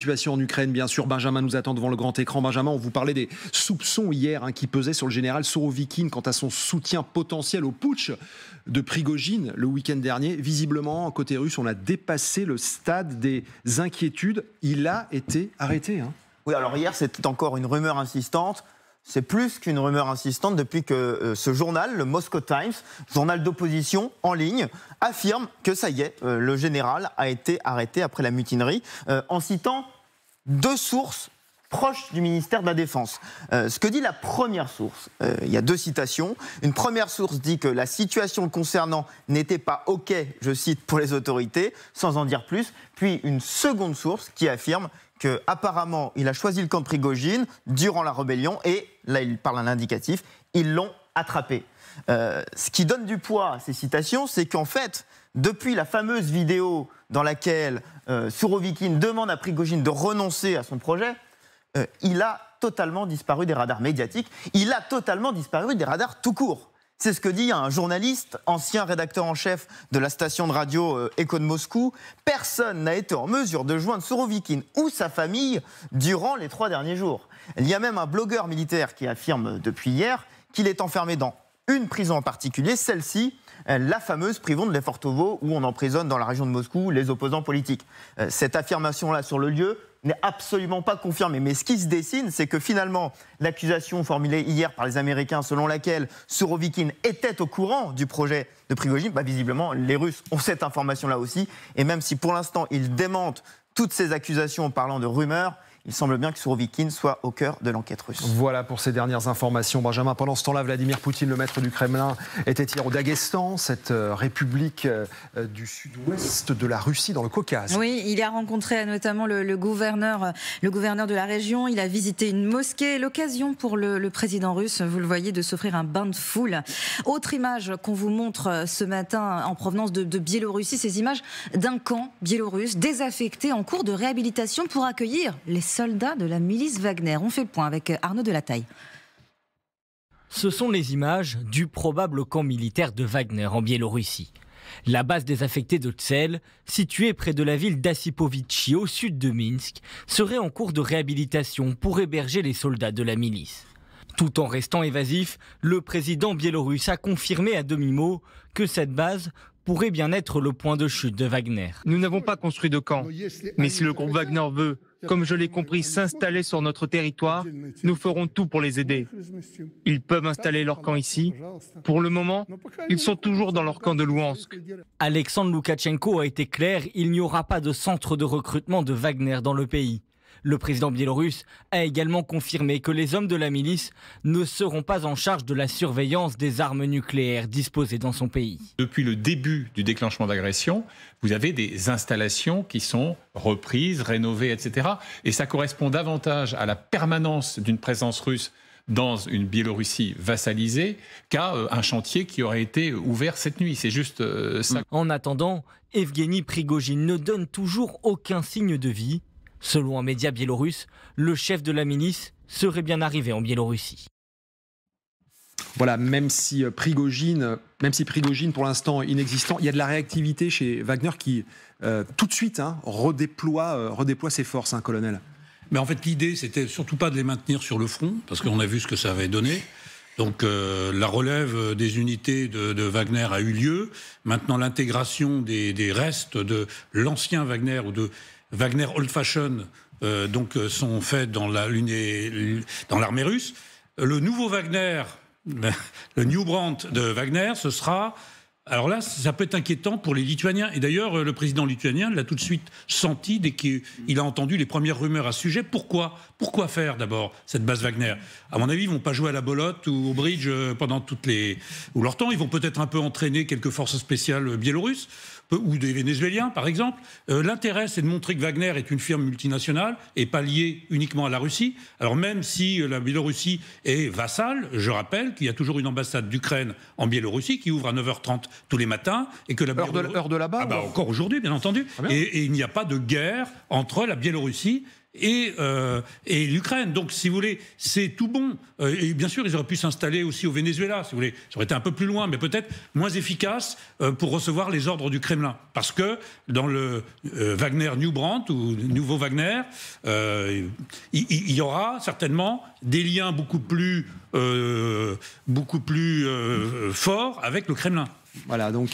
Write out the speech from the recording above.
Situation en Ukraine, bien sûr. Benjamin nous attend devant le grand écran. Benjamin, on vous parlait des soupçons hier qui pesaient sur le général Sourovikine quant à son soutien potentiel au putsch de Prigojine le week-end dernier. Visiblement, côté russe, on a dépassé le stade des inquiétudes. Il a été arrêté. Oui, alors hier, c'était encore une rumeur insistante. C'est plus qu'une rumeur insistante depuis que ce journal, le Moscow Times, journal d'opposition en ligne, affirme que ça y est, le général a été arrêté après la mutinerie, en citant deux sources proches du ministère de la Défense. Ce que dit la première source, il y a deux citations. Une première source dit que la situation le concernant n'était pas OK, je cite, pour les autorités, sans en dire plus. Puis une seconde source qui affirme qu'apparemment, il a choisi le camp de Prigojine durant la rébellion et, là il parle à l'indicatif, ils l'ont attrapé. Ce qui donne du poids à ces citations, c'est qu'en fait, depuis la fameuse vidéo dans laquelle Sourovikine demande à Prigojine de renoncer à son projet, il a totalement disparu des radars médiatiques, il a totalement disparu des radars tout court. C'est ce que dit un journaliste, ancien rédacteur en chef de la station de radio Écho de Moscou. Personne n'a été en mesure de joindre Sourovikine ou sa famille durant les 3 derniers jours. Il y a même un blogueur militaire qui affirme depuis hier qu'il est enfermé dans une prison en particulier, celle-ci, la fameuse prison de Lefortovo, où on emprisonne dans la région de Moscou les opposants politiques. Cette affirmation-là sur le lieu n'est absolument pas confirmée. Mais ce qui se dessine, c'est que finalement, l'accusation formulée hier par les Américains, selon laquelle Sourovikine était au courant du projet de Prigojine, visiblement, les Russes ont cette information-là aussi. Et même si pour l'instant, ils démentent toutes ces accusations en parlant de rumeurs, il semble bien que Sourovikine soit au cœur de l'enquête russe. Voilà pour ces dernières informations. Benjamin, pendant ce temps-là, Vladimir Poutine, le maître du Kremlin, était hier au Daghestan, cette république du sud-ouest de la Russie, dans le Caucase. Oui, il a rencontré notamment le gouverneur de la région. Il a visité une mosquée. L'occasion pour le président russe, vous le voyez, de s'offrir un bain de foule. Autre image qu'on vous montre ce matin en provenance de Biélorussie, ces images d'un camp biélorusse désaffecté en cours de réhabilitation pour accueillir les soldats de la milice Wagner. On fait le point avec Arnaud Delataille. Ce sont les images du probable camp militaire de Wagner en Biélorussie. La base désaffectée de Tsel, située près de la ville d'Assipovitchi au sud de Minsk, serait en cours de réhabilitation pour héberger les soldats de la milice. Tout en restant évasif, le président biélorusse a confirmé à demi-mot que cette base pourrait bien être le point de chute de Wagner. Nous n'avons pas construit de camp, mais si le groupe Wagner veut, comme je l'ai compris, s'installer sur notre territoire, nous ferons tout pour les aider. Ils peuvent installer leur camp ici. Pour le moment, ils sont toujours dans leur camp de Louhansk. Alexandre Loukachenko a été clair, il n'y aura pas de centre de recrutement de Wagner dans le pays. Le président biélorusse a également confirmé que les hommes de la milice ne seront pas en charge de la surveillance des armes nucléaires disposées dans son pays. Depuis le début du déclenchement d'agression, vous avez des installations qui sont reprises, rénovées, etc. Et ça correspond davantage à la permanence d'une présence russe dans une Biélorussie vassalisée qu'à un chantier qui aurait été ouvert cette nuit. C'est juste ça. En attendant, Evgeny Prigojine ne donne toujours aucun signe de vie. Selon un média biélorusse, le chef de la milice serait bien arrivé en Biélorussie. Voilà, même si Prigojine pour l'instant inexistant, il y a de la réactivité chez Wagner qui tout de suite redéploie ses forces, colonel. Mais en fait, l'idée, c'était surtout pas de les maintenir sur le front, parce qu'on a vu ce que ça avait donné. Donc la relève des unités de Wagner a eu lieu. Maintenant, l'intégration des restes de l'ancien Wagner ou de Wagner Old Fashion sont faits dans l'armée russe. Le nouveau Wagner, le New Brand de Wagner, ce sera... Alors là, ça peut être inquiétant pour les Lituaniens. Et d'ailleurs, le président lituanien l'a tout de suite senti dès qu'il a entendu les premières rumeurs à ce sujet. Pourquoi faire d'abord cette base Wagner? À mon avis, ils ne vont pas jouer à la belote ou au bridge pendant leur temps. Ils vont peut-être un peu entraîner quelques forces spéciales biélorusses ou des Vénézuéliens, par exemple. L'intérêt, c'est de montrer que Wagner est une firme multinationale et pas liée uniquement à la Russie. Alors même si la Biélorussie est vassale, je rappelle qu'il y a toujours une ambassade d'Ukraine en Biélorussie qui ouvre à 9h30 tous les matins et que la heure de là-bas encore aujourd'hui, bien entendu. Et il n'y a pas de guerre entre la Biélorussie et l'Ukraine. Donc, si vous voulez, c'est tout bon. Et bien sûr, ils auraient pu s'installer aussi au Venezuela, si vous voulez. Ça aurait été un peu plus loin, mais peut-être moins efficace pour recevoir les ordres du Kremlin. Parce que dans le Wagner New Brand, ou Nouveau Wagner, il y aura certainement des liens beaucoup plus forts avec le Kremlin. Voilà, donc